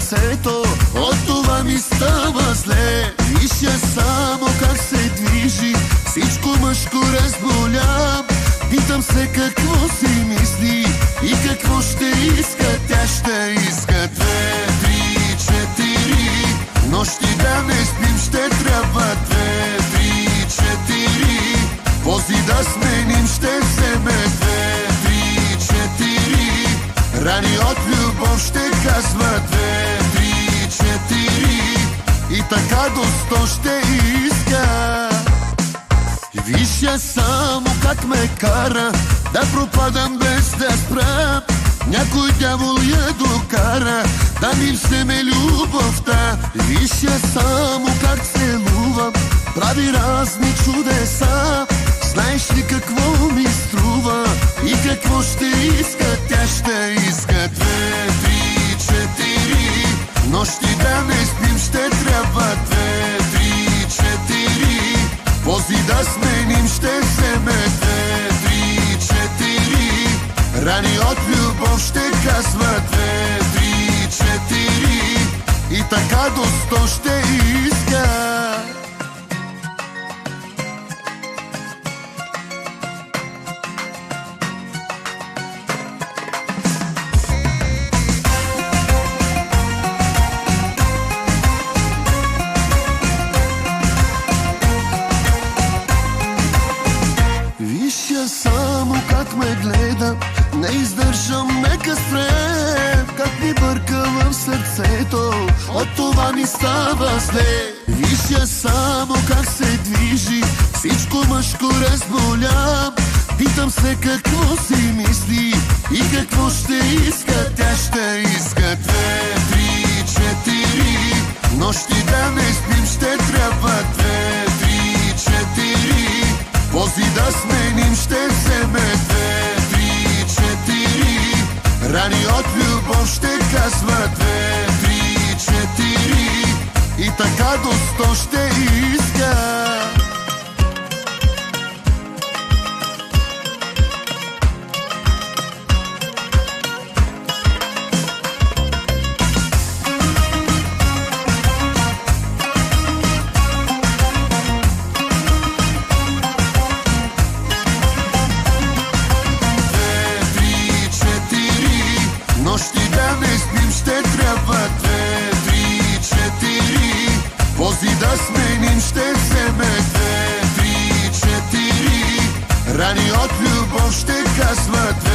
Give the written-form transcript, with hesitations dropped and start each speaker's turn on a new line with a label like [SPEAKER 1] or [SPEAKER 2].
[SPEAKER 1] сърцето, от това ми става зле. Виж само как се движи, всичко мъжко разболям. Питам се какво си мисли и какво ще иска. Тя ще иска 2, 3, 4 нощи да не спим, ще трябва 2, 3, 4 пози да сменим, ще вземе 2, 3, 4 рани от любов, ще казва 2, 3, 4 и така до 100 ще иска. Виж само как ме кара да пропадам без да спра. Някой дявол я докара да ми вземе любовта. Виж само как целувам, прави разни чудеса. Знаеш ли какво ми струва и какво ще иска? Тя ще иска 2, 3, 4 нощи да не спим, ще трябва 2, 3, 4 пози да сменим, ще вземе 2, 3, 4 рани от любов, ще казва 2, 3, 4 и така до 100 ще иска. Само как ме гледа, не издържам, нека спре. Как ми бърка в сърцето, от това ми става зле. Виж само как се движи, всичко мъжко разболям. Питам се какво си мисли и какво ще иска. Тя ще иска 2, 3, 4 нощи да не спим, ще трябва 2, 3, 4 пози да сменим, ще вземе 2, 3, 4 рани от любов, ще казва 2, 3, 4 и така до 100 ще иска. Нощи да не спим, ще трябва 2, 3, 4 пози да сменим, ще вземе 2, 3, 4 рани от любов, ще казва 2,